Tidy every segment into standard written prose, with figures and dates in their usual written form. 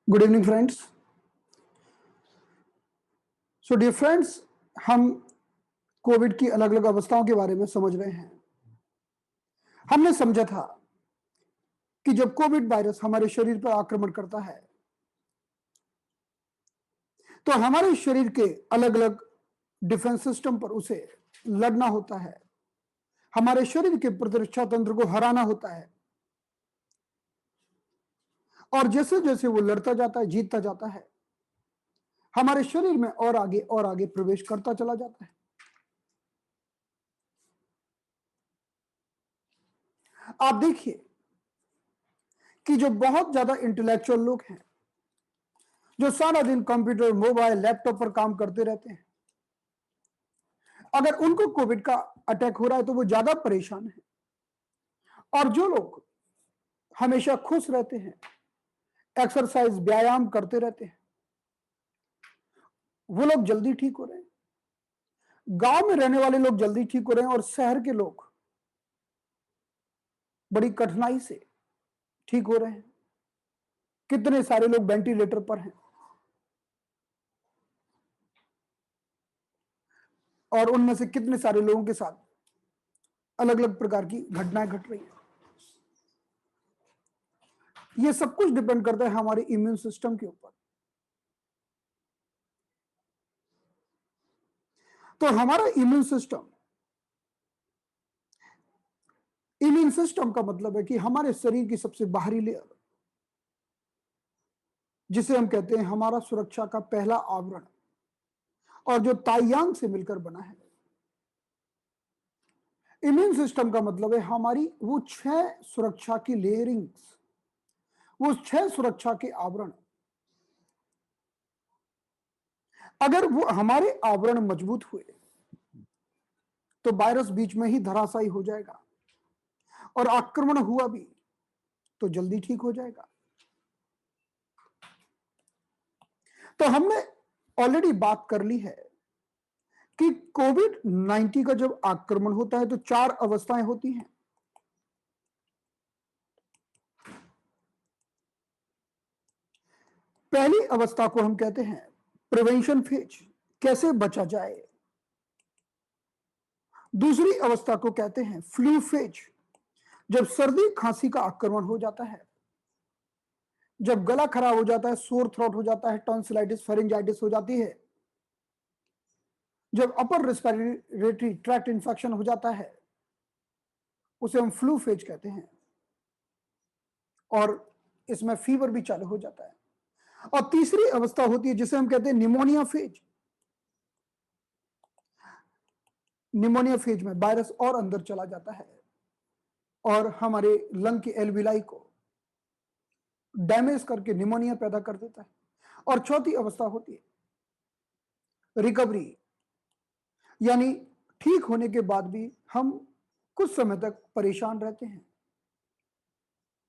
Good evening friends. So dear friends, हम Covid की अलग अलग अवस्थाओं के बारे में समझ रहे हैं। हमने समझा था कि जब कोविड वायरस हमारे शरीर पर आक्रमण करता है तो हमारे शरीर के अलग अलग डिफेंस सिस्टम पर उसे लड़ना होता है, हमारे शरीर के प्रतिरक्षा तंत्र को हराना होता है। और जैसे जैसे वो लड़ता जाता है, जीतता जाता है, हमारे शरीर में और आगे प्रवेश करता चला जाता है। आप देखिए कि जो बहुत ज्यादा इंटेलेक्चुअल लोग हैं, जो सारा दिन कंप्यूटर, मोबाइल, लैपटॉप पर काम करते रहते हैं, अगर उनको कोविड का अटैक हो रहा है तो वो ज्यादा परेशान है। और जो लोग हमेशा खुश रहते हैं, एक्सरसाइज, व्यायाम करते रहते हैं, वो लोग जल्दी ठीक हो रहे हैं। गांव में रहने वाले लोग जल्दी ठीक हो रहे हैं और शहर के लोग बड़ी कठिनाई से ठीक हो रहे हैं। कितने सारे लोग वेंटिलेटर पर हैं और उनमें से कितने सारे लोगों के साथ अलग अलग प्रकार की घटनाएं घट रही हैं। ये सब कुछ डिपेंड करता है हमारे इम्यून सिस्टम के ऊपर। तो हमारा इम्यून सिस्टम का मतलब है कि हमारे शरीर की सबसे बाहरी लेयर, जिसे हम कहते हैं हमारा सुरक्षा का पहला आवरण, और जो ताइयांग से मिलकर बना है। इम्यून सिस्टम का मतलब है हमारी वो 6 सुरक्षा की लेयरिंग्स, वो 6 सुरक्षा के आवरण। अगर वो हमारे आवरण मजबूत हुए तो वायरस बीच में ही धराशायी हो जाएगा, और आक्रमण हुआ भी तो जल्दी ठीक हो जाएगा। तो हमने ऑलरेडी बात कर ली है कि कोविड 19 का जब आक्रमण होता है तो 4 अवस्थाएं होती हैं। पहली अवस्था को हम कहते हैं प्रिवेंशन फेज, कैसे बचा जाए। दूसरी अवस्था को कहते हैं फ्लू फेज, जब सर्दी खांसी का आक्रमण हो जाता है, जब गला खराब हो जाता है, सोर थ्रोट हो जाता है, टॉन्सिलाइटिस, फेरिंजाइटिस हो जाती है, जब अपर रेस्पिरेटरी ट्रैक्ट इंफेक्शन हो जाता है, उसे हम फ्लू फेज कहते हैं। और इसमें फीवर भी चालू हो जाता है। और तीसरी अवस्था होती है जिसे हम कहते हैं निमोनिया फेज। निमोनिया फेज में वायरस और अंदर चला जाता है और हमारे लंग के एल्विलाई को डैमेज करके निमोनिया पैदा कर देता है। और चौथी अवस्था होती है रिकवरी, यानी ठीक होने के बाद भी हम कुछ समय तक परेशान रहते हैं,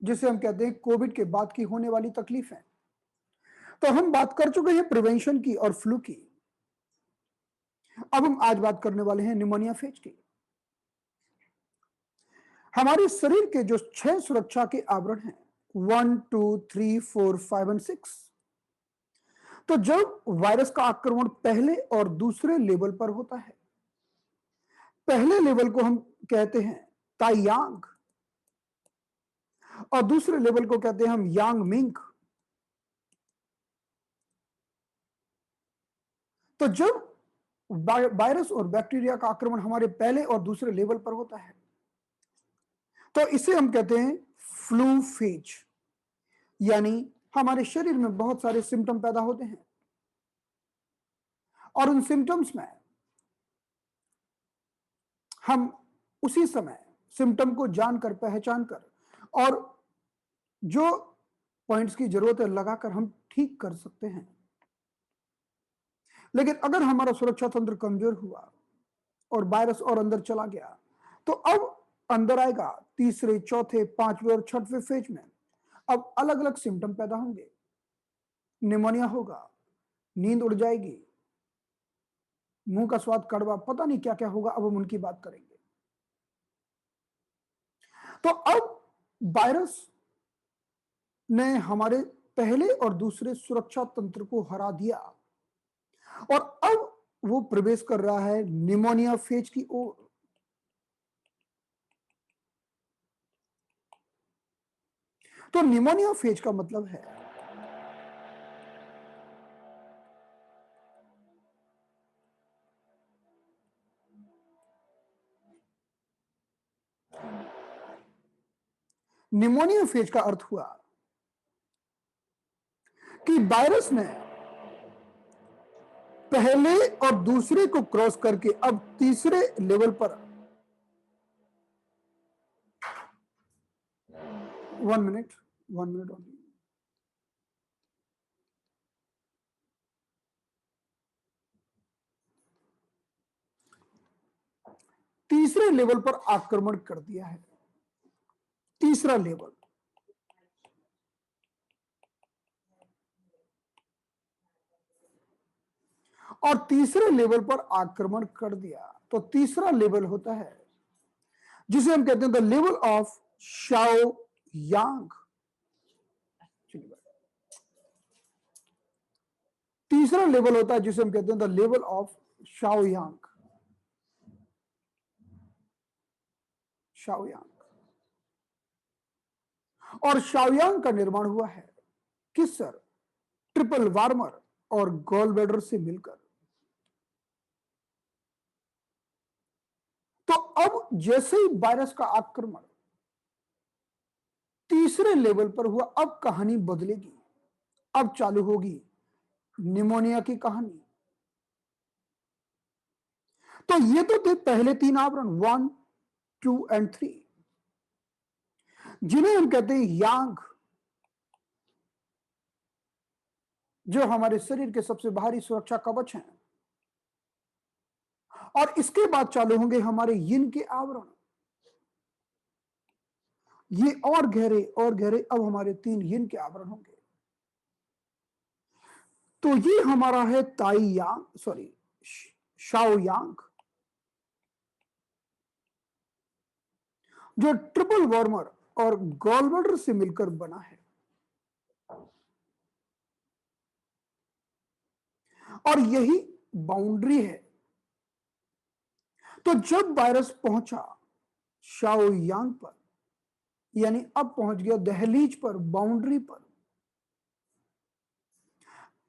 जिसे हम कहते हैं कोविड के बाद की होने वाली तकलीफ है। तो हम बात कर चुके हैं प्रिवेंशन की और फ्लू की। अब हम आज बात करने वाले हैं निमोनिया फेज की। हमारे शरीर के जो 6 सुरक्षा के आवरण हैं, 1, 2, 3, 4, 5 और 6, तो जब वायरस का आक्रमण पहले और दूसरे लेवल पर होता है, पहले लेवल को हम कहते हैं ताइयांग और दूसरे लेवल को कहते हैं हम यांग मिंग। तो जब वायरस और बैक्टीरिया का आक्रमण हमारे पहले और दूसरे लेवल पर होता है तो इसे हम कहते हैं फ्लू फेज, यानी हमारे शरीर में बहुत सारे सिम्टम पैदा होते हैं और उन सिम्टम्स में हम उसी समय सिम्टम को जानकर, पहचान कर और जो पॉइंट्स की जरूरत है लगाकर हम ठीक कर सकते हैं। लेकिन अगर हमारा सुरक्षा तंत्र कमजोर हुआ और वायरस और अंदर चला गया तो अब अंदर आएगा तीसरे, चौथे, पांचवें और छठवें फेज में। अब अलग अलग सिम्टम पैदा होंगे। निमोनिया होगा, नींद उड़ जाएगी, मुंह का स्वाद कड़वा, पता नहीं क्या क्या होगा। अब हम उनकी बात करेंगे। तो अब वायरस ने हमारे पहले और दूसरे सुरक्षा तंत्र को हरा दिया और अब वो प्रवेश कर रहा है निमोनिया फेज की ओर। तो निमोनिया फेज का मतलब है निमोनिया फेज का अर्थ हुआ कि वायरस ने पहले और दूसरे को क्रॉस करके अब तीसरे लेवल पर 1 मिनट 1 मिनट ओनली। तीसरे लेवल पर आक्रमण कर दिया है। तीसरा लेवल, और तीसरे लेवल पर आक्रमण कर दिया। तो तीसरा लेवल होता है जिसे हम कहते हैं द लेवल ऑफ शाओ यांग। तीसरा लेवल होता है जिसे हम कहते हैं द लेवल ऑफ शाओ यांग। शाओयांग, और शाओयांग का निर्माण हुआ है किस सर? ट्रिपल वार्मर और गॉल ब्लैडर से मिलकर। तो अब जैसे ही वायरस का आक्रमण तीसरे लेवल पर हुआ, अब कहानी बदलेगी। अब चालू होगी निमोनिया की कहानी। तो ये तो थे पहले 3 आवरण 1, 2 एंड 3, जिन्हें हम कहते हैं यांग, जो हमारे शरीर के सबसे बाहरी सुरक्षा कवच हैं। और इसके बाद चालू होंगे हमारे यिन के आवरण। ये और गहरे और गहरे, अब हमारे 3 यिन के आवरण होंगे। तो ये हमारा है ताई यांग, सॉरी शाओ यांग, जो ट्रिपल वार्मर और गॉल ब्लैडर से मिलकर बना है। और यही बाउंड्री है। तो जब वायरस पहुंचा शाओ यांग पर, यानी अब पहुंच गया दहलीज पर, बाउंड्री पर,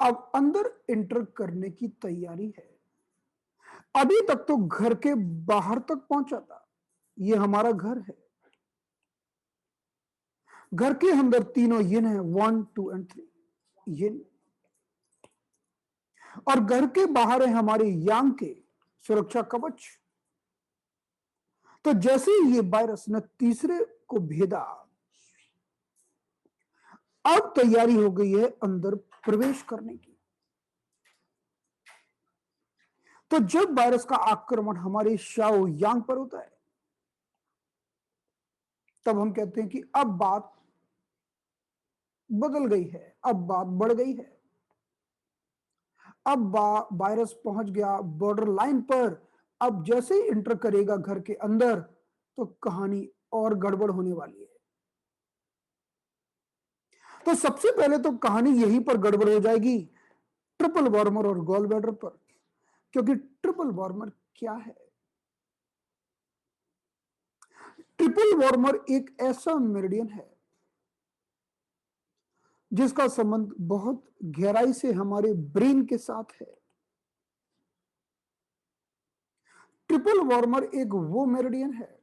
अब अंदर एंटर करने की तैयारी है। अभी तक तो घर के बाहर तक पहुंचा था। ये हमारा घर है। घर के अंदर तीनों यिन है, 1, 2 एंड 3 यिन। और घर के बाहर है हमारे यांग के सुरक्षा कवच। तो जैसे ही ये वायरस ने तीसरे को भेदा, अब तैयारी हो गई है अंदर प्रवेश करने की। तो जब वायरस का आक्रमण हमारे शाओ यांग पर होता है, तब हम कहते हैं कि अब बात बदल गई है, अब बात बढ़ गई है। अब वायरस पहुंच गया बॉर्डर लाइन पर। अब जैसे ही इंटर करेगा घर के अंदर, तो कहानी और गड़बड़ होने वाली है। तो सबसे पहले तो कहानी यहीं पर गड़बड़ हो जाएगी, ट्रिपल वार्मर और गॉल ब्लैडर पर। क्योंकि ट्रिपल वार्मर क्या है? ट्रिपल वार्मर एक ऐसा मेरिडियन है जिसका संबंध बहुत गहराई से हमारे ब्रेन के साथ है। ट्रिपल वार्मर एक वो मेरिडियन है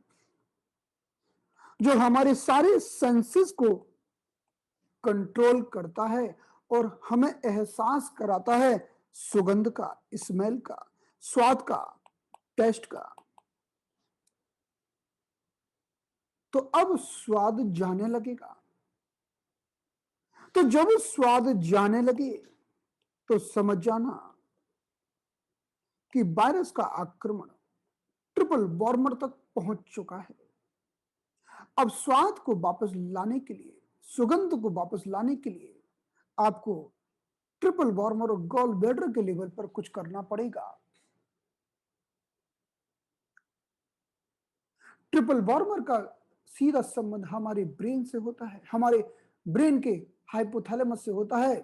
जो हमारे सारे सेंसेस को कंट्रोल करता है और हमें एहसास कराता है सुगंध का, स्मेल का, स्वाद का, टेस्ट का। तो अब स्वाद जाने लगेगा। तो जब स्वाद जाने लगे, तो समझ जाना कि वायरस का आक्रमण ट्रिपल वार्मर तक पहुंच चुका है। अब स्वाद को वापस लाने के लिए, सुगंध को वापस लाने के लिए आपको ट्रिपल वार्मर और गॉल ब्लैडर के लेवल पर कुछ करना पड़ेगा। ट्रिपल वार्मर का सीधा संबंध हमारे ब्रेन से होता है, हमारे ब्रेन के हाइपोथैलेमस से होता है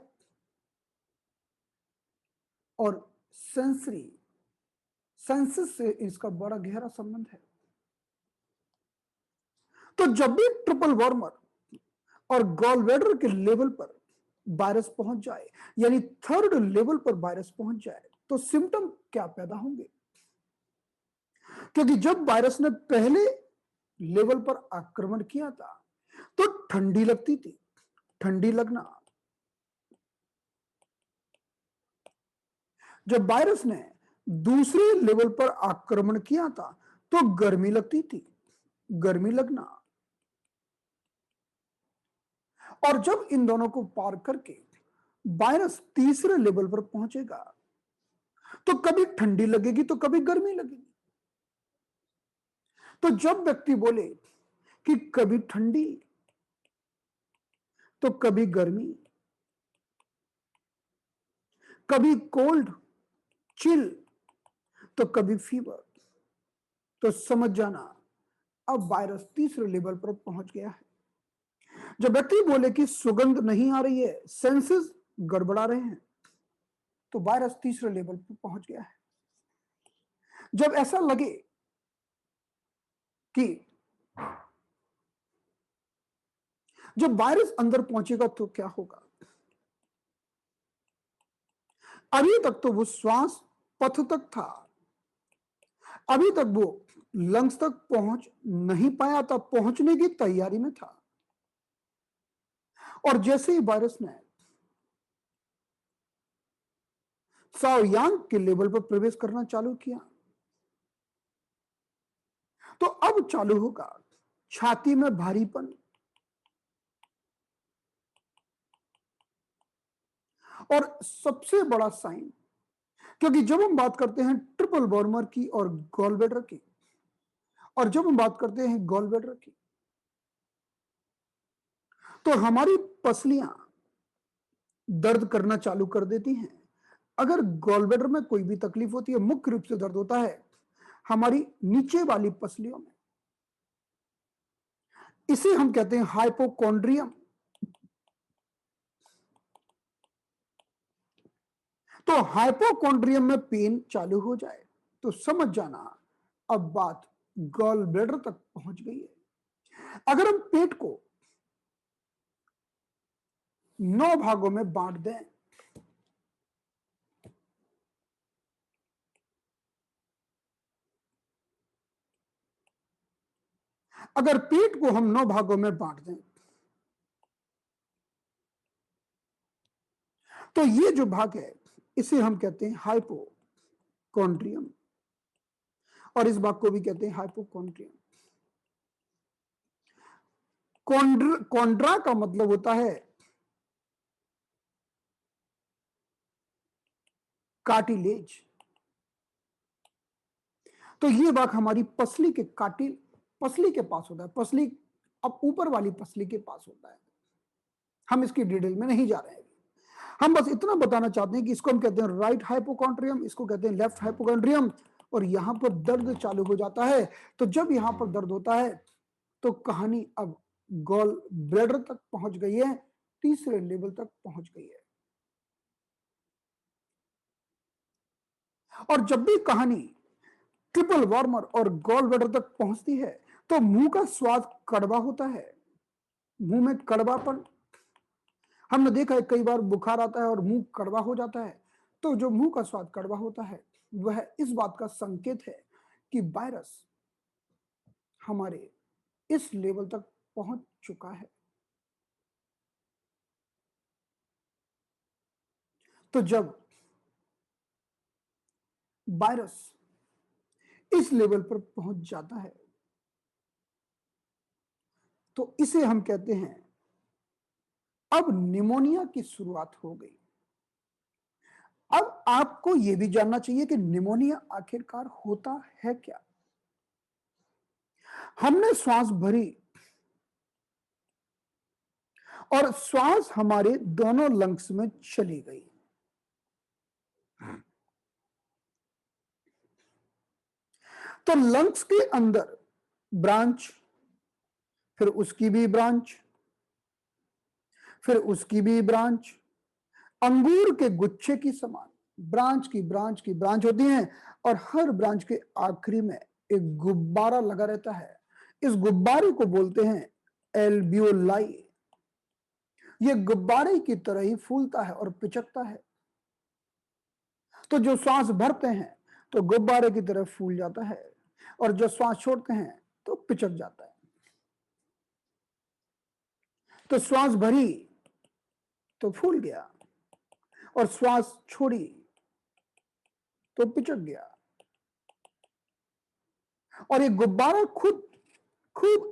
और सेंसरी सेंसेस से इसका बड़ा गहरा संबंध है। तो जब भी ट्रिपल वार्मर और गॉलब्लैडर के लेवल पर वायरस पहुंच जाए, यानी थर्ड लेवल पर वायरस पहुंच जाए, तो सिम्टम क्या पैदा होंगे? क्योंकि जब वायरस ने पहले लेवल पर आक्रमण किया था तो ठंडी लगती थी, ठंडी लगना। जब वायरस ने दूसरे लेवल पर आक्रमण किया था तो गर्मी लगती थी, गर्मी लगना। और जब इन दोनों को पार करके वायरस तीसरे लेवल पर पहुंचेगा तो कभी ठंडी लगेगी तो कभी गर्मी लगेगी। तो जब व्यक्ति बोले कि कभी ठंडी तो कभी गर्मी, कभी कोल्ड चिल तो कभी फीवर, तो समझ जाना अब वायरस तीसरे लेवल पर पहुंच गया है। जब व्यक्ति बोले कि सुगंध नहीं आ रही है, सेंसेस गड़बड़ा रहे हैं, तो वायरस तीसरे लेवल पर पहुंच गया है। जब ऐसा लगे कि जब वायरस अंदर पहुंचेगा तो क्या होगा? अभी तक तो वो श्वास पथ तक था, अभी तक वो लंग्स तक पहुंच नहीं पाया था, पहुंचने की तैयारी में था। और जैसे ही वायरस ने साओयांग के लेवल पर प्रवेश करना चालू किया तो अब चालू होगा छाती में भारीपन और सबसे बड़ा साइन। क्योंकि जब हम बात करते हैं ट्रिपल वार्मर की और गॉलब्लैडर की, और जब हम बात करते हैं गॉलब्लैडर की, तो हमारी पसलियां दर्द करना चालू कर देती हैं। अगर गॉलब्लैडर में कोई भी तकलीफ होती है, मुख्य रूप से दर्द होता है हमारी नीचे वाली पसलियों में। इसे हम कहते हैं हाइपोकॉन्ड्रियम। तो हाइपोकॉन्ड्रियम में पेन चालू हो जाए तो समझ जाना अब बात गॉल ब्लैडर तक पहुंच गई है। अगर हम पेट को 9 भागों में बांट दें, अगर पेट को हम 9 भागों में बांट दें तो ये जो भाग है इसे हम कहते हैं हाइपोकॉन्ड्रियम, और इस भाग को भी कहते हैं हाइपोकॉन्ड्रियम। कॉन्ड्रा का मतलब होता है कार्टिलेज। तो ये भाग हमारी पसली के पसली के पास होता है, पसली अब ऊपर वाली पसली के पास होता है। हम इसकी डिटेल में नहीं जा रहे हैं, हम बस इतना बताना चाहते हैं कि इसको हम कहते हैं राइट हाइपोकॉन्ड्रियम, इसको कहते हैं लेफ्ट हाइपोकॉन्ड्रियम। और यहां पर दर्द चालू हो जाता है। तो जब यहां पर दर्द होता है तो कहानी अब गॉल ब्लैडर तक पहुंच गई है, तीसरे लेवल तक पहुंच गई है। और जब भी कहानी ट्रिपल वार्मर और गॉल ब्लैडर तक पहुंचती है तो मुंह का स्वाद कड़वा होता है, मुंह में कड़वापन। हमने देखा है कई बार बुखार आता है और मुंह कड़वा हो जाता है। तो जो मुंह का स्वाद कड़वा होता है वह इस बात का संकेत है कि वायरस हमारे इस लेवल तक पहुंच चुका है। तो जब वायरस इस लेवल पर पहुंच जाता है तो इसे हम कहते हैं अब निमोनिया की शुरुआत हो गई। अब आपको यह भी जानना चाहिए कि निमोनिया आखिरकार होता है क्या। हमने श्वास भरी और श्वास हमारे दोनों लंग्स में चली गई। तो लंग्स के अंदर ब्रांच, फिर उसकी भी ब्रांच, फिर उसकी भी ब्रांच, अंगूर के गुच्छे की समान ब्रांच की ब्रांच की ब्रांच होती हैं, और हर ब्रांच के आखिरी में एक गुब्बारा लगा रहता है। इस गुब्बारे को बोलते हैं एल्वियोलाई। ये गुब्बारे की तरह ही फूलता है और पिचकता है। तो जो श्वास भरते हैं तो गुब्बारे की तरह फूल जाता है, और जो श्वास छोड़ते हैं तो पिचक जाता है। तो श्वास भरी तो फूल गया, और श्वास छोड़ी तो पिचक गया। और ये गुब्बारा खुद खूब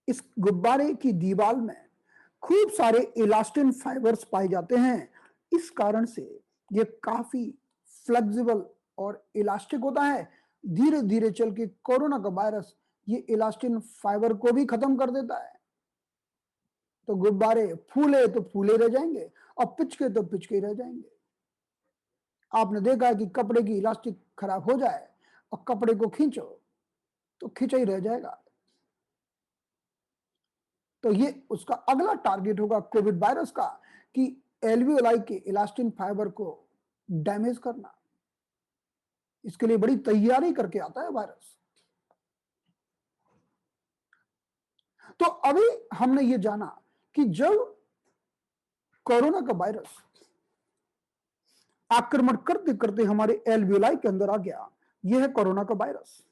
इस गुब्बारे की दीवार में खूब सारे इलास्टिन फाइबर्स पाए जाते हैं। इस कारण से ये काफी फ्लेक्सिबल और इलास्टिक होता है। धीरे धीरे चल के कोरोना का वायरस ये इलास्टिन फाइबर को भी खत्म कर देता है। तो गुब्बारे फूले तो फूले रह जाएंगे, और पिचके तो पिचके रह जाएंगे। आपने देखा है कि कपड़े की इलास्टिक खराब हो जाए और कपड़े को खींचो तो खींचा ही रह जाएगा। तो ये उसका अगला टारगेट होगा कोविड वायरस का, कि एल्वियोलाई के इलास्टिन फाइबर को डैमेज करना। इसके लिए बड़ी तैयारी करके आता है वायरस। तो अभी हमने ये जाना कि जब कोरोना का वायरस आक्रमण करते करते हमारे एल्वियोलाई के अंदर आ गया, यह है कोरोना का वायरस,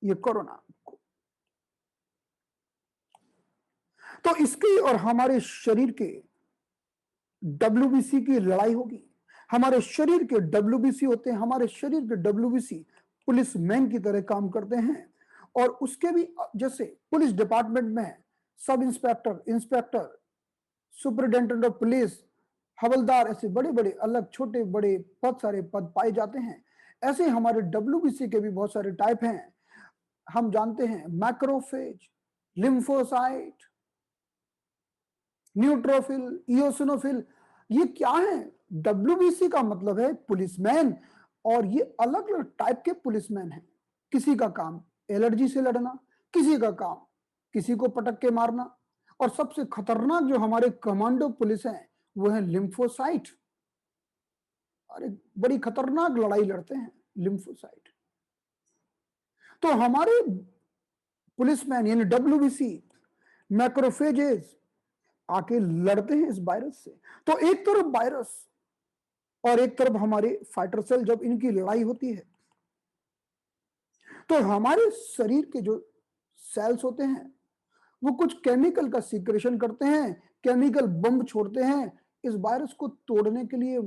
ये कोरोना। तो इसकी और हमारे शरीर के डब्ल्यूबीसी की लड़ाई होगी। हमारे शरीर के डब्ल्यूबीसी होते हैं, हमारे शरीर के डब्ल्यूबीसी पुलिस मैन की तरह काम करते हैं। और उसके भी जैसे पुलिस डिपार्टमेंट में sub inspector, inspector, superintendent of police, havildar, ऐसे बड़े बड़े अलग छोटे बड़े बहुत सारे पद पाए जाते हैं। ऐसे हमारे डब्ल्यूबीसी के भी बहुत सारे टाइप हैं। हम जानते हैं मैक्रोफेज, लिम्फोसाइट, न्यूट्रोफिल, इयोसिनोफिल। ये क्या है? डब्ल्यूबीसी का मतलब है पुलिसमैन, और ये अलग अलग टाइप के पुलिसमैन हैं। किसी का काम एलर्जी से लड़ना, किसी का काम किसी को पटक के मारना, और सबसे खतरनाक जो हमारे कमांडो पुलिस हैं वो है लिम्फोसाइट। अरे बड़ी खतरनाक लड़ाई लड़ते हैं लिम्फोसाइट। तो हमारे पुलिसमैन यानी डब्ल्यूबीसी, मैक्रोफेजेस आके लड़ते हैं इस वायरस से। तो एक तरफ वायरस और एक तरफ हमारे फाइटर सेल, जब इनकी लड़ाई होती है तो हमारे शरीर के जो सेल्स होते हैं वो कुछ केमिकल का सीक्रेशन करते हैं, केमिकल बम छोड़ते हैं इस वायरस को तोड़ने के लिए,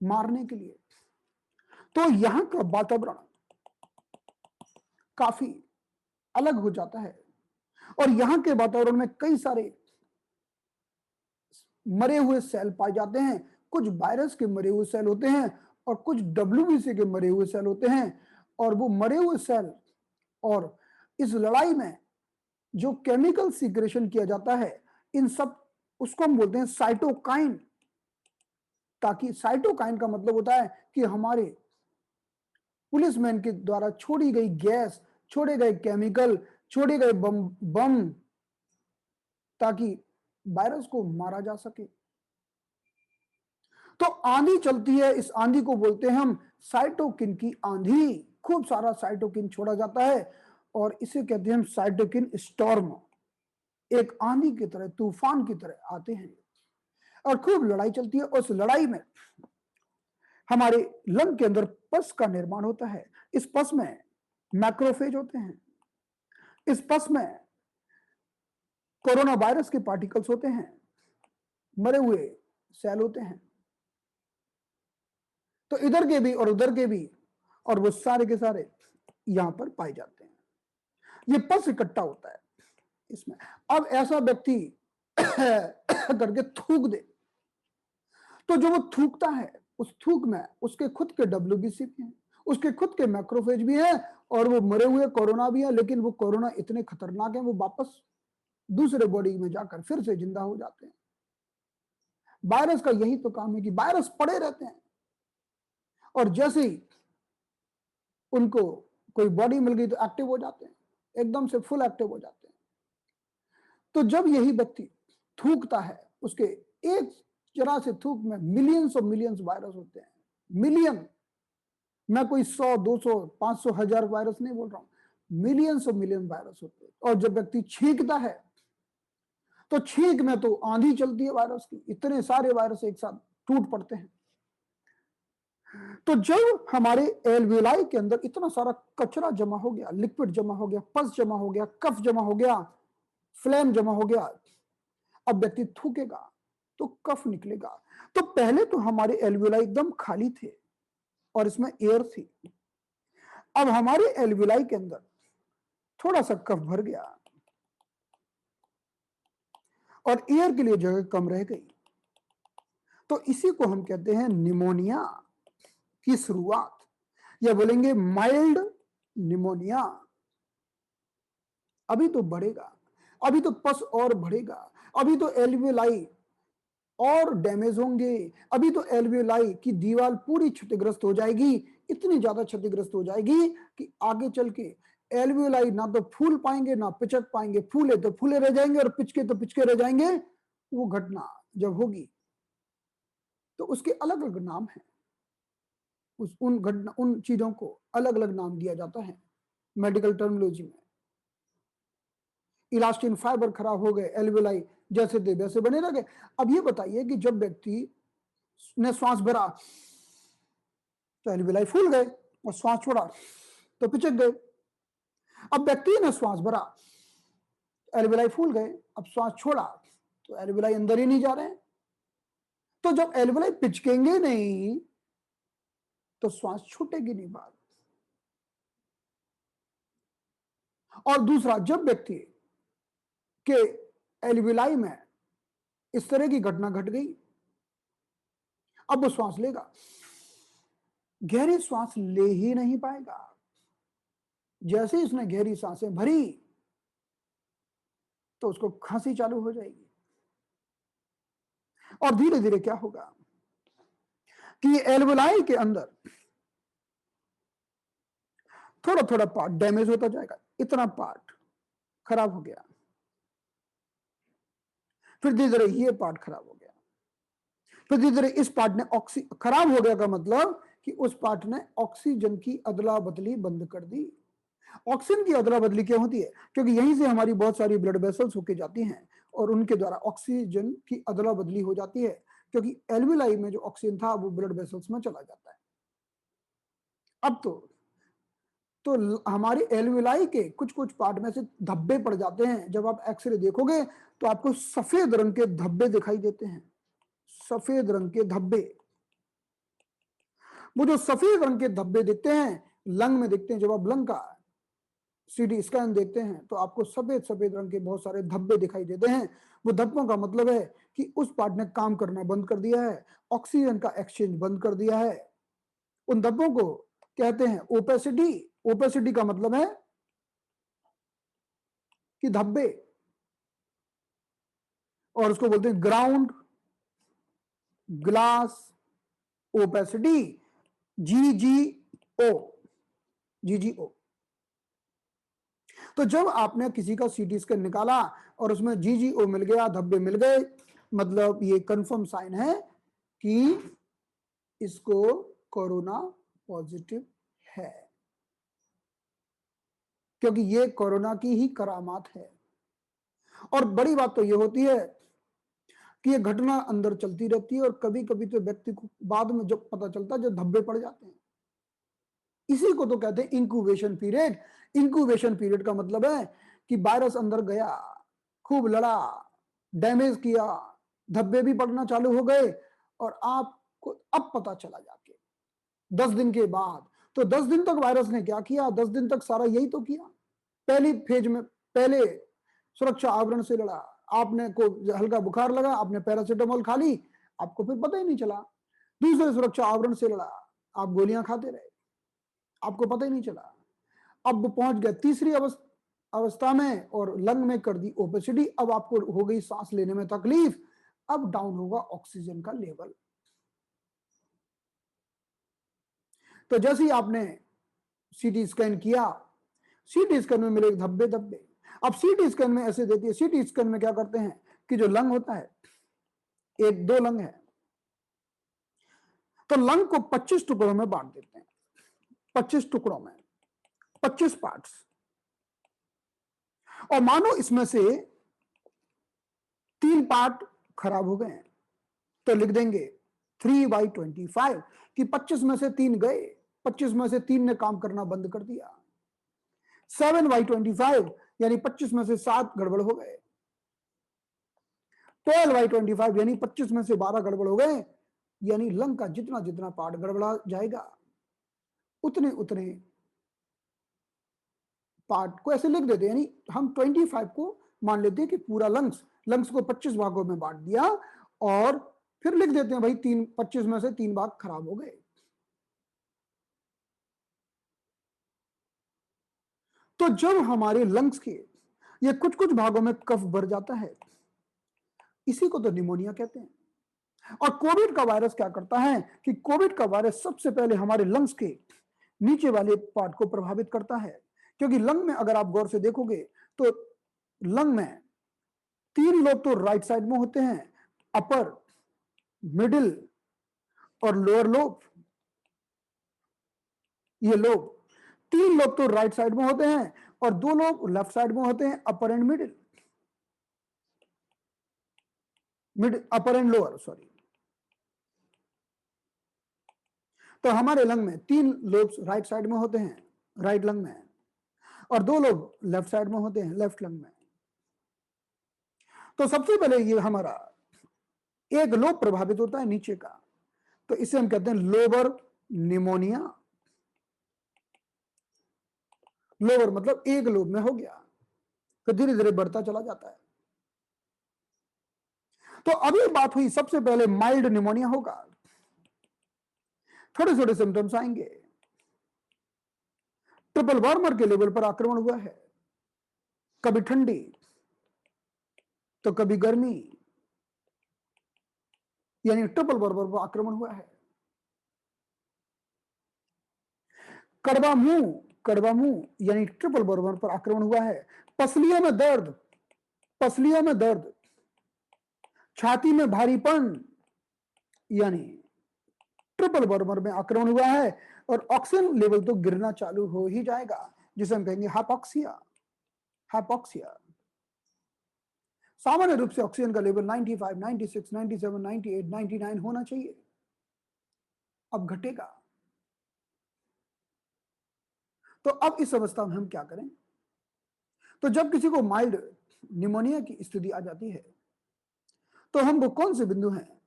मारने के लिए। तो यहां का वातावरण काफी अलग हो जाता है, और यहां के वातावरण में कई सारे मरे हुए सेल पाए जाते हैं। कुछ वायरस के मरे हुए सेल होते हैं और कुछ डब्ल्यूबीसी के मरे हुए सेल होते हैं। और वो मरे हुए सेल और इस लड़ाई में जो केमिकल सीक्रेशन किया जाता है, इन सब उसको हम बोलते हैं साइटोकाइन। ताकि साइटोकाइन का मतलब होता है कि हमारे पुलिसमैन के द्वारा छोड़ी गई गैस, छोड़े गए केमिकल, छोड़े गए बम ताकि वायरस को मारा जा सके। तो आंधी चलती है, इस आंधी को बोलते हैं हम साइटोकिन की आंधी। खूब सारा साइटोकिन छोड़ा जाता है और इसे कहते हैं हम साइटोकिन स्टॉर्म। एक आंधी की तरह, तूफान की तरह आते हैं और खूब लड़ाई चलती है। उस लड़ाई में हमारे लंग के अंदर पस का निर्माण होता है। इस पस में मैक्रोफेज होते हैं, इस पस में कोरोना वायरस के पार्टिकल्स होते हैं, मरे हुए सेल होते हैं। तो इधर के भी और उधर के भी, और वो सारे के सारे यहां पर पाए जाते हैं। ये पस इकट्ठा होता है इसमें। अब ऐसा व्यक्ति करके थूक दे, तो जो वो थूकता है उस थूक में उसके खुद के डब्ल्यूबीसी भी हैं, उसके खुद के मैक्रोफेज भी हैं, और वो मरे हुए कोरोना भी है। लेकिन वो कोरोना इतने खतरनाक है वो वापस दूसरे बॉडी में जाकर फिर से जिंदा हो जाते हैं। वायरस का यही तो काम है कि वायरस पड़े रहते हैं, और जैसे ही उनको कोई बॉडी मिल गई तो एक्टिव हो जाते हैं, एकदम से फुल एक्टिव हो जाते हैं। तो जब यही व्यक्ति थूकता है उसके एक जरा से थूक में मिलियंस और मिलियंस वायरस होते हैं, मिलियन। मैं कोई 100, 200, 500, 1000 वायरस नहीं बोल रहा हूं, मिलियंस और मिलियन वायरस होते हैं। और जब व्यक्ति छींकता है तो छींक में तो आंधी चलती है वायरस की, इतने सारे वायरस एक साथ टूट पड़ते हैं। तो जब हमारे एल्वियोलाई के अंदर इतना सारा कचरा जमा हो गया, लिक्विड जमा हो गया, पस जमा हो गया, कफ जमा हो गया, फ्लेम जमा हो गया, अब व्यक्ति थूकेगा तो कफ निकलेगा। तो पहले तो हमारे एल्वियोलाई एकदम खाली थे और इसमें एयर थी। अब हमारे एल्वियोलाई के अंदर थोड़ा सा कफ भर गया और एयर के लिए जगह कम रह गई। तो इसी को हम कहते हैं निमोनिया की शुरुआत, या बोलेंगे माइल्ड निमोनिया। अभी तो बढ़ेगा, अभी तो पस और बढ़ेगा, अभी तो एल्वियोलाई और डैमेज होंगे, अभी तो एल्वियोलाई की दीवार पूरी क्षतिग्रस्त हो जाएगी, इतनी ज्यादा क्षतिग्रस्त हो जाएगी कि आगे चल के एल्वियोलाई ना तो फूल पाएंगे ना पिचक पाएंगे, फूले तो फूले रह जाएंगे और पिचके तो पिचके रह जाएंगे। वो घटना जब होगी तो उसके अलग अलग नाम है, उन चीजों को अलग अलग नाम दिया जाता है मेडिकल टर्मिनोलॉजी में। इलास्टिन फाइबर खराब हो गए, एल्वियोलाई जैसे थे वैसे बने रह गए। अब ये बताइए कि जब व्यक्ति ने श्वास भरा तो एल्वियोलाई फूल गए और श्वास छोड़ा तो पिचक गए। अब व्यक्ति ने श्वास भरा, एल्वियोलाई फूल गए, अब श्वास छोड़ा तो एल्वियोलाई अंदर ही नहीं जा रहे हैं। तो जब एल्वियोलाई पिचकेंगे नहीं तो श्वास छूटेगी नहीं बाहर। और दूसरा, जब व्यक्ति के एल्वियोलाई में इस तरह की घटना घट गई, अब वो श्वास लेगा, गहरी श्वास ले ही नहीं पाएगा। जैसे ही उसने गहरी सांसें भरी तो उसको खांसी चालू हो जाएगी। और धीरे धीरे क्या होगा कि एल्वियोलाई के अंदर थोड़ा थोड़ा पार्ट डैमेज होता जाएगा, इतना पार्ट खराब हो गया, फिर धीरे धीरे ये पार्ट खराब हो गया, फिर धीरे धीरे इस पार्ट ने खराब हो गया का मतलब कि उस पार्ट ने ऑक्सीजन की अदला बदली बंद कर दी। ऑक्सीजन की अदला बदली क्यों होती है? क्योंकि यहीं से हमारी बहुत सारी ब्लड वेसल्स होके जाती हैं और उनके द्वारा ऑक्सीजन की अदला बदली हो जाती है, क्योंकि एल्वियोलाई में जो ऑक्सीजन था वो ब्लड वेसल्स में चला जाता है। अब तो हमारे एल्वियोलाई के कुछ कुछ पार्ट में से धब्बे पड़ जाते हैं। जब आप एक्सरे देखोगे तो आपको सफेद रंग के धब्बे दिखाई देते हैं, सफेद रंग के धब्बे। वो जो सफेद रंग के धब्बे दिखते हैं लंग में दिखते हैं। जब आप लंग का सीटी स्कैन देखते हैं तो आपको सफेद सफेद रंग के बहुत सारे धब्बे दिखाई देते हैं। वो धब्बों का मतलब है कि उस पार्ट ने काम करना बंद कर दिया है, ऑक्सीजन का एक्सचेंज बंद कर दिया है। उन धब्बों को कहते हैं ओपेसिटी। ओपेसिटी का मतलब है कि धब्बे, और उसको बोलते हैं ground glass opacity, GGO। GGO। तो जब आपने किसी का सीटी स्कैन निकाला और उसमें GGO मिल गया, धब्बे मिल गए, मतलब ये कंफर्म साइन है कि इसको कोरोना पॉजिटिव है, क्योंकि ये कोरोना की ही करामात है। और बड़ी बात तो ये होती है कि ये घटना अंदर चलती रहती है और कभी कभी तो व्यक्ति को बाद में जब पता चलता है जब धब्बे पड़ जाते हैं। इसी को तो कहते हैं इंक्यूबेशन पीरियड। इंक्यूबेशन पीरियड का मतलब है कि वायरस अंदर गया, खूब लड़ा, डैमेज किया, धब्बे भी पड़ना चालू हो गए और आपको अब पता चला जाके 10 दिन के बाद। तो 10 दिन तक वायरस ने क्या किया? 10 दिन तक सारा यही तो किया। पहली फेज में पहले सुरक्षा आवरण से लड़ा, आपने को हल्का बुखार लगा, आपने पैरासीटामोल खा ली, आपको फिर पता ही नहीं चला। दूसरे सुरक्षा आवरण से लड़ा, आप गोलियां खाते रहे, आपको पता ही नहीं चला। अब पहुंच गया तीसरी अवस्था में और लंग में कर दी ओपेसिटी। अब आपको हो गई सांस लेने में तकलीफ, अब डाउन होगा ऑक्सीजन का लेवल। तो जैसे ही आपने सीटी स्कैन किया, सीटी स्कैन में मिले धब्बे धब्बे। अब सीटी स्कैन में ऐसे देती है, सीटी स्कैन में क्या करते हैं कि जो लंग होता है, एक दो लंग है, तो लंग को 25 टुकड़ों में बांट देते हैं, 25 टुकड़ों में, 25 पार्ट्स। और मानो इसमें से 3 पार्ट खराब हो गए, तो लिख देंगे 3/25 कि 25 में से 3 गए, 25 में से 3 ने काम करना बंद कर दिया। 7/25 यानी 25 में से 7 गड़बड़ हो गए। 12/25 यानी 25 में से 12 गड़बड़ हो गए। यानी लंग का जितना जितना पार्ट गड़बड़ा जाएगा, उतने उतने पार्ट को ऐसे लिख देते हैं। यानी हम 25 को मान लेते हैं कि पूरा लंग्स को 25 भागों में बांट दिया, और फिर लिख देते हैं भाई 25 में से 3 भाग खराब हो गए। तो जब हमारे लंग्स के ये कुछ कुछ भागों में कफ भर जाता है, इसी को तो निमोनिया कहते हैं। और कोविड का वायरस क्या करता है कि कोविड का वायरस सबसे पहले हमारे लंग्स के नीचे वाले पार्ट को प्रभावित करता है। क्योंकि लंग में अगर आप गौर से देखोगे तो लंग में 3 लोब तो राइट साइड में होते हैं, अपर, मिडिल और लोअर लोब। ये लोब 3 लोब तो राइट साइड में होते हैं और 2 लोब लेफ्ट साइड में होते हैं, upper and middle, upper and lower, sorry. तो हमारे लंग में 3 लोब्स राइट साइड में होते हैं, राइट लंग में, और 2 लोब लेफ्ट साइड में होते हैं, लेफ्ट लंग में। तो सबसे पहले ये हमारा एक लोब प्रभावित होता है नीचे का, तो इसे हम कहते हैं लोबर निमोनिया। लोबर मतलब एक लोब में हो गया, तो धीरे धीरे बढ़ता चला जाता है। तो अभी बात हुई, सबसे पहले माइल्ड निमोनिया होगा, थोड़े थोड़े सिम्टम्स आएंगे। ट्रिपल वार्मर के लेवल पर आक्रमण हुआ है, कभी ठंडी तो कभी गर्मी, यानी ट्रिपल वार्मर पर आक्रमण हुआ है। कड़वा मुंह यानी ट्रिपल वार्मर पर आक्रमण हुआ है। पसलियों में दर्द, पसलियों में दर्द, छाती में भारीपन, यानी ट्रिपल वार्मर में आक्रमण हुआ है। और ऑक्सीजन लेवल तो गिरना चालू हो ही जाएगा, जिसे हम कहेंगे हाइपोक्सिया। हाइपोक्सिया सामान्य रूप से ऑक्सीजन का लेवल 95, 96, 97, 98, 99 होना चाहिए, अब घटेगा। तो अब इस अवस्था में हम क्या करें? तो जब किसी को माइल्ड निमोनिया की स्थिति आ जाती है, तो हम वो कौन से बिंदु हैं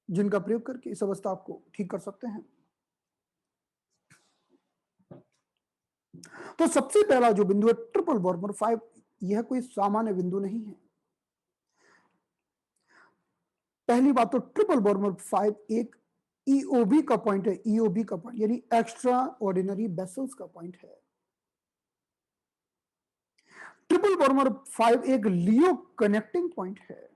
जिनका प्रयोग करके इस अवस्था को ठीक कर सकते हैं? तो सबसे पहला जो बिंदु है ट्रिपल वार्मर 5, यह कोई सामान्य बिंदु नहीं है। पहली बात तो ट्रिपल वार्मर 5 एक ईओबी का पॉइंट है, ईओबी का पॉइंट यानी एक्स्ट्रा ऑर्डिनरी वेसल्स का पॉइंट है। ट्रिपल वार्मर 5 एक लियो कनेक्टिंग पॉइंट है।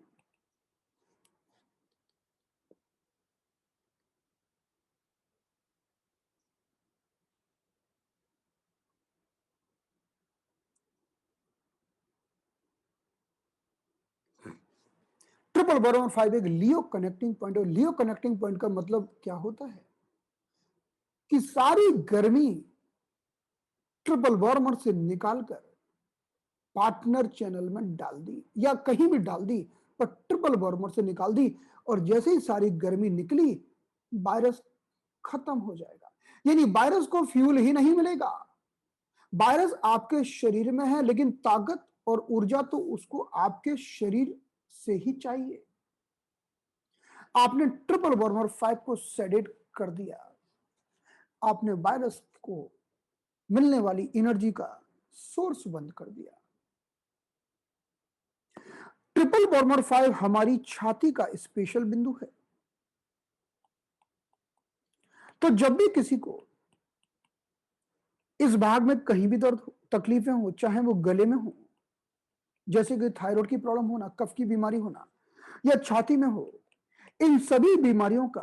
ट्रिपल वार्मर 5 एक लियो कनेक्टिंग पॉइंट, और लियो कनेक्टिंग पॉइंट का मतलब क्या होता है कि सारी गर्मी ट्रिपल वार्मर से निकालकर पार्टनर चैनल में डाल दी, या कहीं भी डाल दी, पर ट्रिपल वार्मर से निकाल दी, और जैसे ही सारी गर्मी निकली, वायरस खत्म हो जाएगा। यानी वायरस को फ्यूल ही नहीं मिलेगा। वायरस आपके शरीर में है, लेकिन ताकत और ऊर्जा तो उसको आपके शरीर से ही चाहिए। आपने ट्रिपल वार्मर 5 को सेडेट कर दिया, आपने वायरस को मिलने वाली एनर्जी का सोर्स बंद कर दिया। ट्रिपल वार्मर 5 हमारी छाती का स्पेशल बिंदु है। तो जब भी किसी को इस भाग में कहीं भी दर्द हो, तकलीफें हो, चाहे वो गले में हो, जैसे कि थायराइड की प्रॉब्लम होना, कफ की बीमारी होना, या छाती में हो, इन सभी बीमारियों का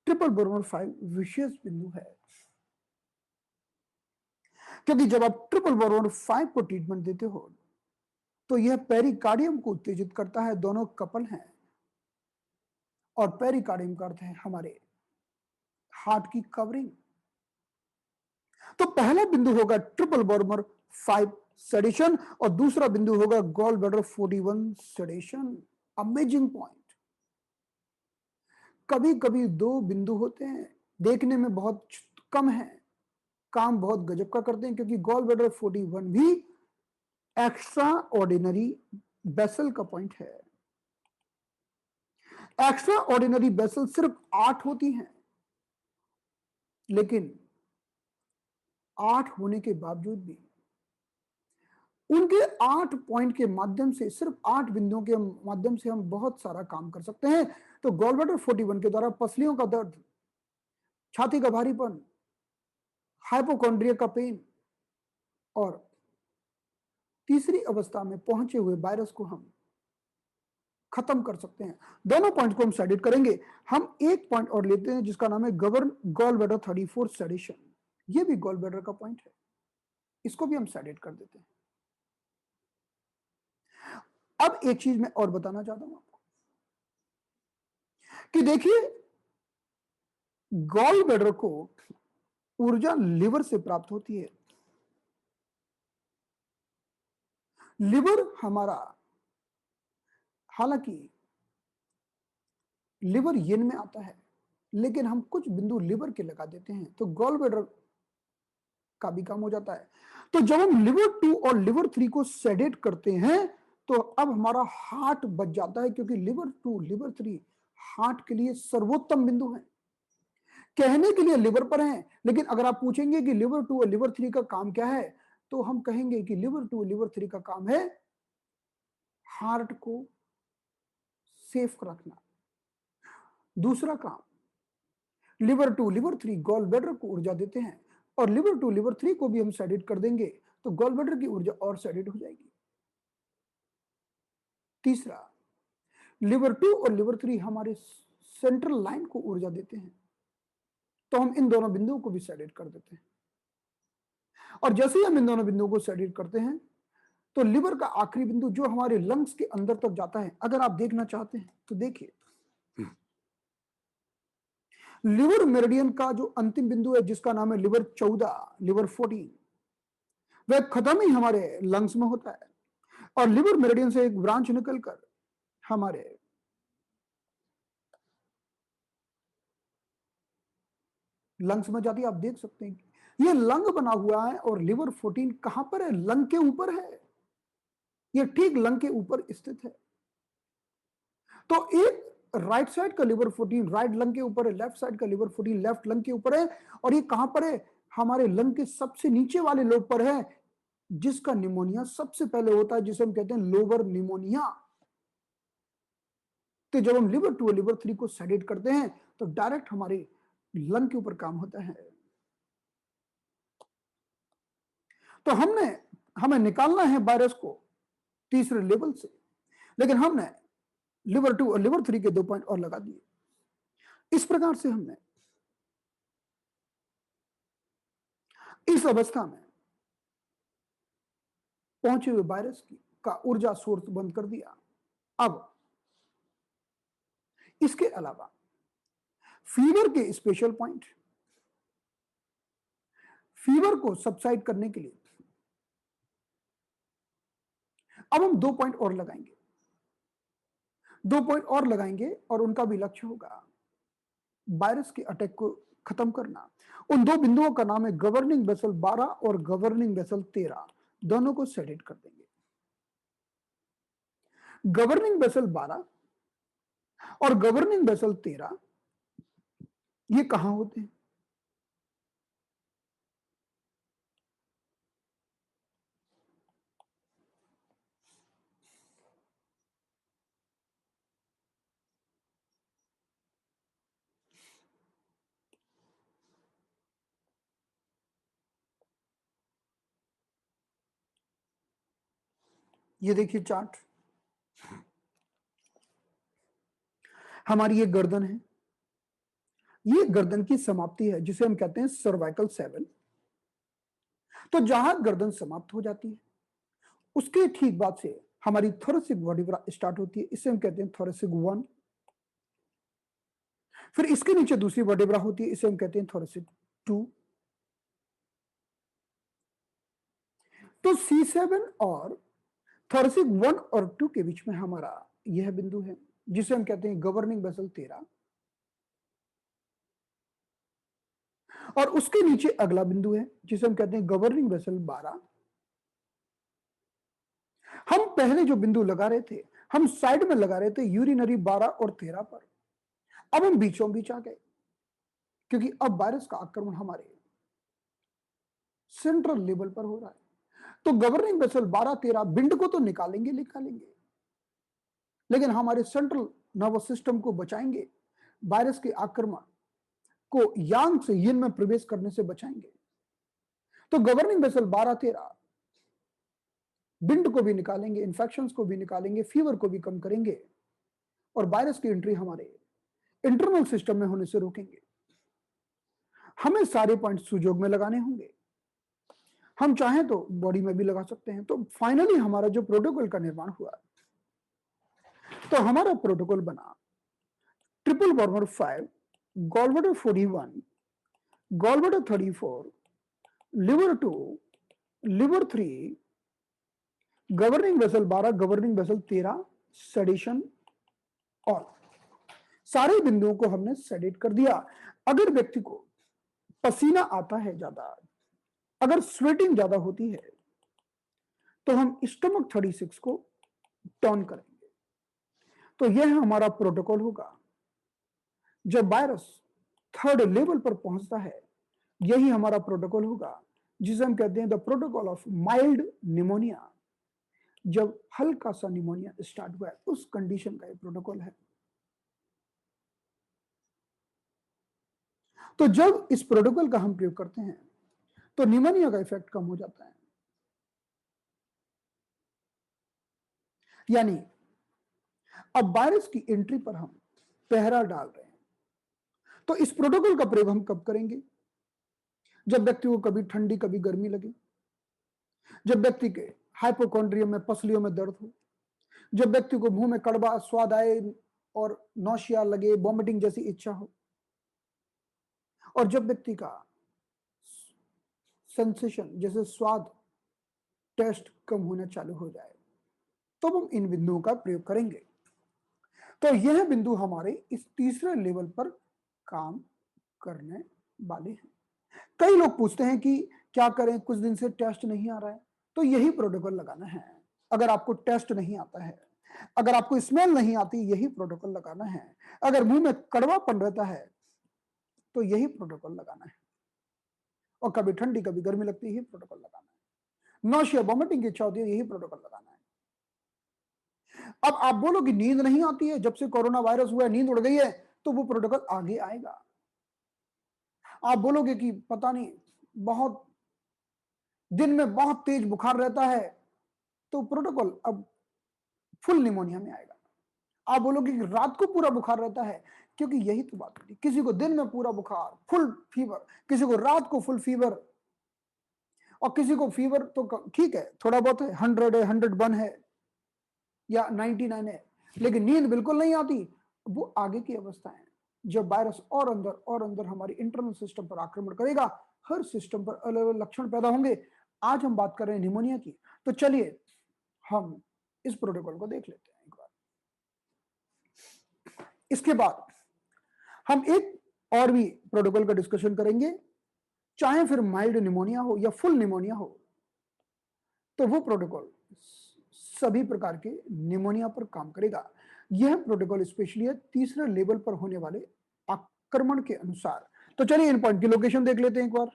ट्रिपल वार्मर 5 विशेष बिंदु है। क्योंकि जब आप ट्रिपल वार्मर 5 को ट्रीटमेंट देते हो, तो यह पेरिकार्डियम को उत्तेजित करता है, दोनों कपल हैं। और पेरिकार्डियम का अर्थ है हमारे हार्ट की कवरिंग। तो पहला बिंदु होगा ट्रिपल बॉर्मर 5 सेडेशन और दूसरा बिंदु होगा gall bladder 41 sedation. Amazing point. कभी कभी दो बिंदु होते हैं, देखने में बहुत कम है, काम बहुत गजब का करते हैं, क्योंकि गॉल ब्लैडर 41 भी एक्स्ट्रा ऑर्डिनरी बेसल का पॉइंट है। एक्स्ट्रा ऑर्डिनरी बेसल सिर्फ 8 होती हैं, लेकिन 8 होने के बावजूद भी उनके 8 पॉइंट के माध्यम से, सिर्फ 8 बिंदुओं के माध्यम से हम बहुत सारा काम कर सकते हैं। तो गॉल ब्लैडर 41 के द्वारा पसलियों का दर्द, छाती का भारीपन, हाइपोकॉन्ड्रिया का पेन और तीसरी अवस्था में पहुंचे हुए वायरस को हम खत्म कर सकते हैं। दोनों पॉइंट को हम सेडिट करेंगे। हम एक पॉइंट और लेते हैं जिसका नाम है गवर्न गॉल ब्लैडर 34 सेडिशन। ये भी गॉल ब्लैडर का पॉइंट है, इसको भी हम सेडिट कर देते हैं। अब एक चीज मैं और बताना चाहता हूं आपको कि देखिए, गॉल ब्लैडर को ऊर्जा लिवर से प्राप्त होती है। लिवर हमारा, हालांकि लिवर यिन में आता है, लेकिन हम कुछ बिंदु लिवर के लगा देते हैं तो गॉल ब्लैडर का भी काम हो जाता है। तो जब हम लिवर 2 और लिवर 3 को सेडेट करते हैं तो अब हमारा हार्ट बच जाता है, क्योंकि लिवर 2 लिवर 3 हार्ट के लिए सर्वोत्तम बिंदु है। कहने के लिए लिवर पर हैं, लेकिन अगर आप पूछेंगे कि लिवर 2 और लिवर 3 का काम क्या है, तो हम कहेंगे कि लिवर 2 और लिवर 3 का काम है हार्ट को सेफ रखना। दूसरा काम, लिवर 2 लिवर 3 गॉल ब्लैडर को ऊर्जा देते हैं, और लिवर 2 लिवर 3 को भी हम सेडेट कर देंगे तो गॉल ब्लैडर की ऊर्जा और सेडेट हो जाएगी। तीसरा, लिवर 2 और लिवर 3 हमारे सेंट्रल लाइन को ऊर्जा देते हैं, तो हम इन दोनों बिंदुओं को भी सेडेट कर देते हैं। और जैसे ही हम इन दोनों बिंदुओं को सेडेट करते हैं तो लिवर का आखिरी बिंदु जो हमारे लंग्स के अंदर तक जाता है, अगर आप देखना चाहते हैं तो देखिए, लिवर मेरिडियन का जो अंतिम बिंदु है जिसका नाम है लिवर 14 लिवर 14, वह खत्म ही हमारे लंग्स में होता है। और लिवर मेरिडियन से एक ब्रांच निकलकर हमारे लंग्स में जाती है। आप देख सकते हैं ये लंग बना हुआ है, और लिवर 14 कहां पर है? लंग के ऊपर है। ये ठीक लंग के ऊपर स्थित है। तो एक राइट साइड का लिवर 14 राइट लंग के ऊपर है, लेफ्ट साइड का लिवर 14 लेफ्ट लंग के ऊपर है। और ये कहां पर है? हमारे लंग के सबसे नीचे वाले लोब पर है, जिसका निमोनिया सबसे पहले होता है, जिसे हम कहते हैं लोअर निमोनिया। तो जब हम लिवर 2 और लिवर 3 को सेडेट करते हैं तो डायरेक्ट हमारे लंग के ऊपर काम होता है। तो हमें निकालना है वायरस को तीसरे लेवल से, लेकिन हमने लिवर 2 और लिवर 3 के 2 पॉइंट और लगा दिए। इस प्रकार से हमने इस अवस्था में पहुंचे हुए वायरस का ऊर्जा सोर्स बंद कर दिया। अब इसके अलावा फीवर के स्पेशल पॉइंट, फीवर को सबसाइड करने के लिए अब हम 2 पॉइंट और लगाएंगे। 2 पॉइंट और लगाएंगे और उनका भी लक्ष्य होगा वायरस के अटैक को खत्म करना। उन 2 बिंदुओं का नाम है गवर्निंग वेसल 12 और गवर्निंग वेसल 13। दोनों को सेडेट कर देंगे। गवर्निंग वेसल 12 और गवर्निंग वेसल 13 ये कहां होते हैं? ये देखिए चार्ट, हमारी ये गर्दन है, ये गर्दन की समाप्ति है जिसे हम कहते हैं सर्वाइकल 7। तो जहां गर्दन समाप्त हो जाती है उसके ठीक बाद से हमारी थोरेसिक वर्टिब्रा स्टार्ट होती है, इसे हम कहते हैं थोरेसिक 1। फिर इसके नीचे दूसरी वर्टिब्रा होती है, इसे हम कहते हैं थोरेसिक 2। तो C7 और थोरेसिक 1 और 2 के बीच में हमारा यह बिंदु है जिसे हम कहते हैं गवर्निंग वेसल 13। और उसके नीचे अगला बिंदु है जिसे हम कहते हैं गवर्निंग वेसल 12। हम पहले जो बिंदु लगा रहे थे, हम साइड में लगा रहे थे यूरिनरी 12 और 13 पर। अब हम बीचों बीच आ गए क्योंकि अब वायरस का आक्रमण हमारे सेंट्रल लेवल पर हो रहा है। तो गवर्निंग वेसल 12-13 बिंड को तो निकालेंगे, लेकिन हमारे सेंट्रल नर्वस सिस्टम को बचाएंगे, वायरस के आक्रमण को यांग से यिन में प्रवेश करने से बचाएंगे। तो गवर्निंग वेसल 12-13 बिंड को भी निकालेंगे, इन्फेक्शंस को भी निकालेंगे, फीवर को भी कम करेंगे और वायरस की एंट्री हमारे इंटरनल सिस्टम में होने से रोकेंगे। हमें सारे पॉइंट सुजोग में लगाने होंगे, हम चाहें तो बॉडी में भी लगा सकते हैं। तो फाइनली हमारा जो प्रोटोकॉल का निर्माण हुआ, तो हमारा प्रोटोकॉल बना triple warmer 5, gallbladder 41, gallbladder 34, liver 2, liver 3, governing vessel 12, governing vessel 13, sedation. और सारे बिंदुओं को हमने सेडेट कर दिया। अगर व्यक्ति को पसीना आता है ज्यादा, अगर स्वेटिंग ज्यादा होती है, तो हम स्टमक 36 को टर्न करेंगे। तो यह हमारा प्रोटोकॉल होगा। जब वायरस थर्ड लेवल पर पहुंचता है, यही हमारा प्रोटोकॉल होगा जिसे हम कहते हैं the protocol of mild pneumonia. जब हल्का सा निमोनिया स्टार्ट हुआ है, उस कंडीशन का ये प्रोटोकॉल है। तो जब इस प्रोटोकॉल का हम प्रयोग करते हैं, तो निमोनिया का इफेक्ट कम हो जाता है। यानी अब वायरस की एंट्री पर हम पहरा डाल रहे हैं। तो इस प्रोटोकॉल का प्रयोग हम कब करेंगे? जब व्यक्ति को कभी ठंडी कभी गर्मी लगे, जब व्यक्ति के हाइपोकॉन्ड्रियम में पसलियों में दर्द हो, जब व्यक्ति को मुंह में कड़वा स्वाद आए और नौशिया लगे, वॉमिटिंग जैसी इच्छा हो, और जब व्यक्ति का सेंसेशन जैसे स्वाद टेस्ट कम होना चालू हो जाए, तो हम इन बिंदुओं का प्रयोग करेंगे। तो यह बिंदु हमारे इस तीसरे लेवल पर काम करने वाले हैं। कई लोग पूछते हैं कि क्या करें, कुछ दिन से टेस्ट नहीं आ रहा है। तो यही प्रोटोकॉल लगाना है। अगर आपको टेस्ट नहीं आता है, अगर आपको स्मेल नहीं आती, यही प्रोटोकॉल लगाना है। अगर मुंह में कड़वापन रहता है, तो यही प्रोटोकॉल लगाना है। और कभी ठंडी कभी गर्मी लगती है, यही प्रोटोकॉल लगाना है। नौशिया वॉमिटिंग की इच्छा होती है, यही प्रोटोकॉल लगाना है। अब आप बोलो कि नींद नहीं आती है, जब से कोरोना वायरस हुआ है नींद उड़ गई है, तो वो प्रोटोकॉल आगे आएगा। आप बोलोगे कि पता नहीं बहुत दिन में बहुत तेज बुखार रहता है, तो प्रोटोकॉल अब फुल निमोनिया में आएगा। आप बोलोगे कि रात को पूरा बुखार रहता है, क्योंकि यही तो बात होती है। किसी को दिन में पूरा बुखार फुल फीवर, किसी को रात को फुल फीवर, और किसी को फीवर तो ठीक है थोड़ा बहुत है, 100 है, 101 है या 99 है, लेकिन नींद बिल्कुल नहीं आती। वो आगे की अवस्था है, जब वायरस और अंदर हमारी इंटरनल सिस्टम पर आक्रमण करेगा। हर सिस्टम पर अलग अलग लक्षण पैदा होंगे। आज हम बात कर रहे हैं निमोनिया की, तो चलिए हम इस प्रोटोकॉल को देख लेते हैं एक बार। इसके बाद हम एक और भी प्रोटोकॉल का डिस्कशन करेंगे, चाहे फिर माइल्ड निमोनिया हो या फुल निमोनिया हो, तो वो प्रोटोकॉल सभी प्रकार के निमोनिया पर काम करेगा। यह प्रोटोकॉल स्पेशली है तीसरे लेवल पर होने वाले आक्रमण के अनुसार। तो चलिए इन पॉइंट की लोकेशन देख लेते हैं एक बार।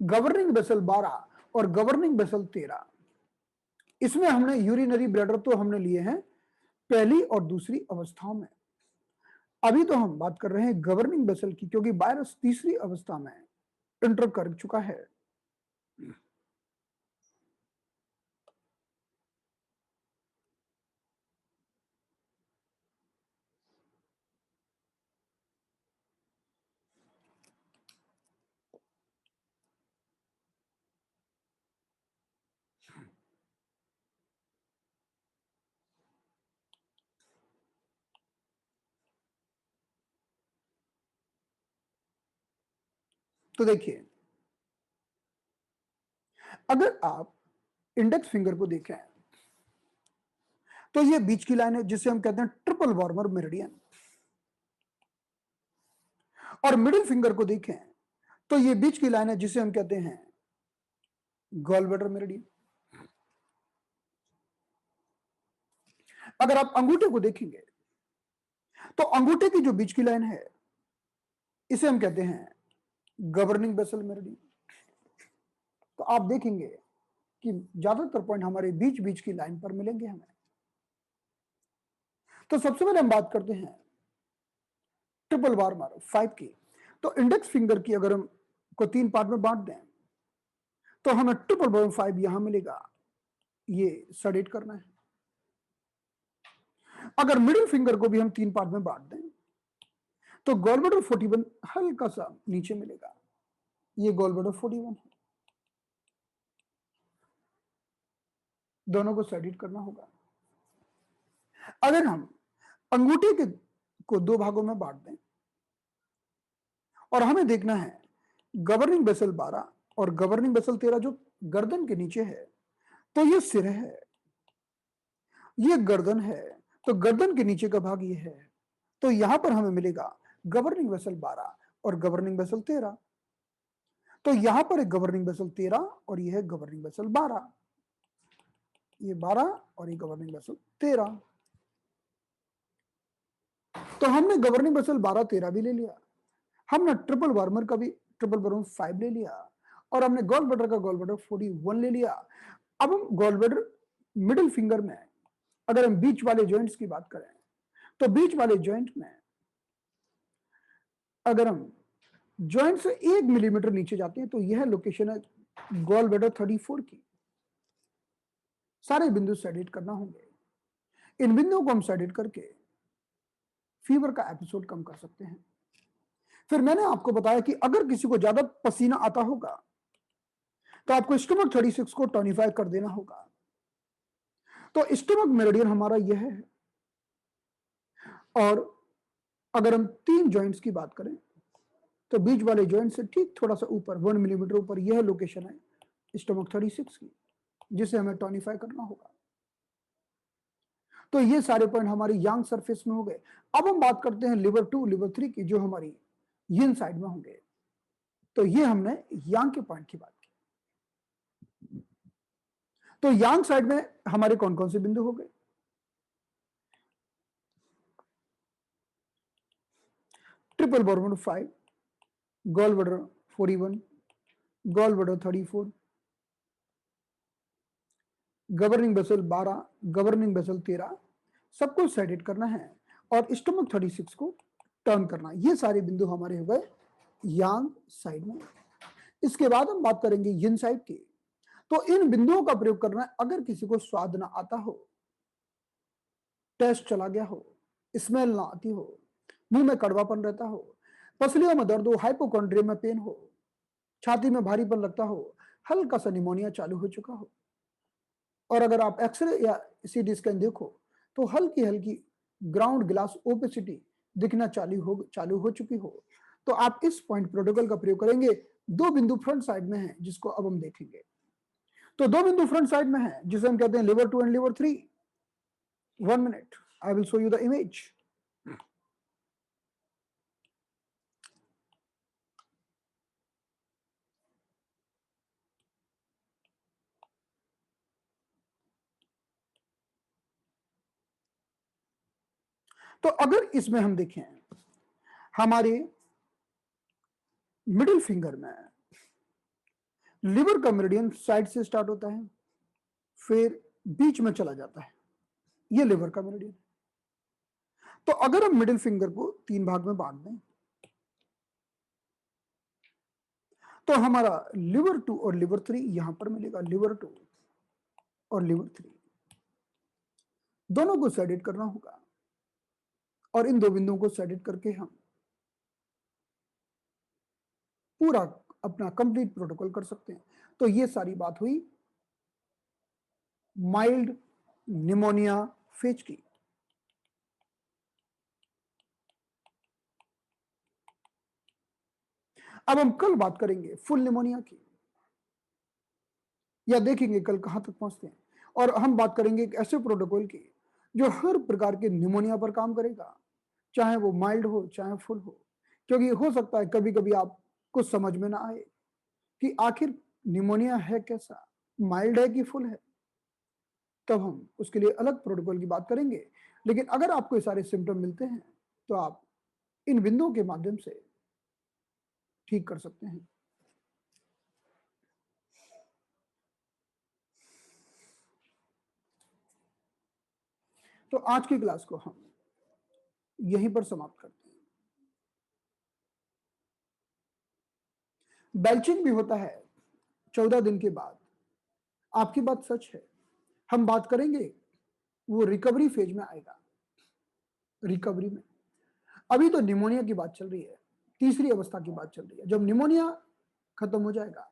गवर्निंग वेसल 12 और गवर्निंग वेसल 13, इसमें हमने यूरिनरी ब्लैडर तो हमने लिए हैं पहली और दूसरी अवस्थाओं में। अभी तो हम बात कर रहे हैं गवर्निंग वेसल की, क्योंकि वायरस तीसरी अवस्था में एंटर कर चुका है। तो देखिए, अगर आप इंडेक्स फिंगर को देखें तो ये बीच की लाइन है जिसे हम कहते हैं ट्रिपल वार्मर मेरिडियन, और मिडिल फिंगर को देखें तो ये बीच की लाइन है जिसे हम कहते हैं गॉल ब्लैडर मेरिडियन। अगर आप अंगूठे को देखेंगे तो अंगूठे की जो बीच की लाइन है इसे हम कहते हैं गवर्निंग बेसल मेरिडियन। तो आप देखेंगे कि ज्यादातर पॉइंट हमारे बीच बीच की लाइन पर मिलेंगे हमें। तो सबसे पहले हम बात करते हैं ट्रिपल वार्मर 5 की। तो इंडेक्स फिंगर की अगर हम को 3 पार्ट में बांट दें तो हमें ट्रिपल वार्मर 5 यहां मिलेगा, ये स्टडीट करना है। अगर मिडिल फिंगर को भी हम 3 पार्ट में बांट दें तो गॉल ब्लैडर 41 हल्का सा नीचे मिलेगा, ये गॉल ब्लैडर 41 है। दोनों को स्टडीट करना होगा। अगर हम अंगूठे के को 2 भागों में बांट दें और हमें देखना है गवर्निंग बेसल 12 और गवर्निंग बेसल 13 जो गर्दन के नीचे है, तो ये सिर है, ये गर्दन है, तो गर्दन के नीचे का भाग ये है। तो यहां पर हमें मिलेगा गवर्निंग वेसल 12 और गवर्निंग वेसल 13। तो यहां पर एक गवर्निंग वेसल 13 और ये है गवर्निंग वेसल 12, ये 12 और ये गवर्निंग वेसल 13। तो हमने गवर्निंग वेसल 12 13 भी ले लिया, हमने ट्रिपल वार्मर का भी ट्रिपल वार्मर 5 ले लिया, और हमने गॉल ब्लैडर का गॉल ब्लैडर 41 ले लिया। अब हम गॉल ब्लैडर मिडिल फिंगर में अगर हम बीच वाले जॉइंट्स की बात करें तो बीच वाले जॉइंट में अगर हम जॉइंट से 1 मिलीमीटर नीचे जाते हैं तो यह लोकेशन है गॉल ब्लैडर 34 की। सारे बिंदु सेडिट करना होंगे। इन बिंदुओं को हम सेडिट करके फीवर का एपिसोड कम कर सकते हैं। फिर मैंने आपको बताया कि अगर किसी को ज्यादा पसीना आता होगा तो आपको स्टमक 36 को टोनिफाई कर देना होगा। तो स्टमक मेरिडियन हमारा यह है, और अगर हम 3 जॉइंट्स की बात करें तो बीच वाले जॉइंट से ठीक थोड़ा सा ऊपर 1 मिलीमीटर ऊपर यह लोकेशन है स्टमक 36 की, जिसे हमें टोनिफाई करना होगा। तो ये सारे पॉइंट हमारी यांग सरफेस में हो गए। अब हम बात करते हैं लिवर 2 लिवर 3 की, जो हमारी यिन साइड में होंगे। तो ये हमने यांग के पॉइंट की बात की। तो यांग साइड में हमारे कौन कौन से बिंदु हो गए? Triple warmer 5, gall bladder 41, gall bladder 34, governing vessel 12, governing vessel 13, सबको सेडिट करना है और स्टमक 36 को टर्न करना। ये सारे बिंदु हमारे हो गए यांग साइड में। इसके बाद हम बात करेंगे यिन साइड की। तो इन बिंदुओं का प्रयोग करना है अगर किसी को स्वाद ना आता हो, टेस्ट चला गया हो, स्मेल ना आती हो, मुंह में कड़वापन रहता हो, पसलियों में दर्द हो, हाइपोकॉन्ड्रिया में पेन हो, छाती में भारीपन लगता हो, हल्का सा निमोनिया चालू हो चुका हो, और अगर आप एक्सरे या सीटी स्कैन देखो तो हल्की हल्की ग्राउंड ग्लास ओपेसिटी दिखना चालू हो चुकी हो, तो आप इस पॉइंट प्रोटोकॉल का प्रयोग करेंगे। 2 बिंदु फ्रंट साइड में है जिसको अब हम देखेंगे। तो 2 बिंदु फ्रंट साइड में है जिसे हम कहते हैं liver 2 and liver 3। 1 minute, I will show you the image. तो अगर इसमें हम देखें हमारे मिडिल फिंगर में लिवर का मेरिडियन साइड से स्टार्ट होता है, फिर बीच में चला जाता है, ये लिवर का मेरिडियन। तो अगर हम मिडिल फिंगर को 3 भाग में बांट दें तो हमारा लिवर 2 और लिवर 3 यहां पर मिलेगा, लिवर 2 और लिवर 3 दोनों को सेडिट करना होगा, और इन 2 बिंदुओं को सेडिट करके हम पूरा अपना कंप्लीट प्रोटोकॉल कर सकते हैं। तो ये सारी बात हुई माइल्ड निमोनिया फेज की। अब हम कल बात करेंगे फुल निमोनिया की, या देखेंगे कल कहां तक पहुंचते हैं, और हम बात करेंगे एक ऐसे प्रोटोकॉल की जो हर प्रकार के निमोनिया पर काम करेगा, चाहे वो माइल्ड हो चाहे फुल हो। क्योंकि हो सकता है कभी कभी आपको समझ में ना आए कि आखिर निमोनिया है कैसा, माइल्ड है कि फुल है, तब हम उसके लिए अलग प्रोटोकॉल की बात करेंगे। लेकिन अगर आपको ये सारे सिम्टम मिलते हैं तो आप इन बिंदुओं के माध्यम से ठीक कर सकते हैं। तो आज की क्लास को हम यहीं पर समाप्त करते हैं। बेल्चिंग भी होता है 14 दिन के बाद, आपकी बात सच है। हम बात करेंगे, वो रिकवरी फेज में आएगा। रिकवरी में अभी तो निमोनिया की बात चल रही है, तीसरी अवस्था की बात चल रही है। जब निमोनिया खत्म हो जाएगा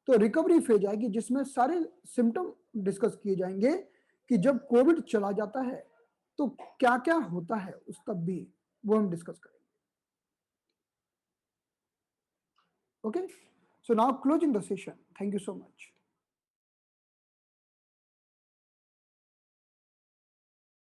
तो रिकवरी फेज आएगी, जिसमें सारे सिम्टम डिस्कस किए जाएंगे कि जब कोविड चला जाता है तो क्या क्या होता है, उस तब भी वो हम डिस्कस करेंगे। Okay, so now closing the session. Thank you so much.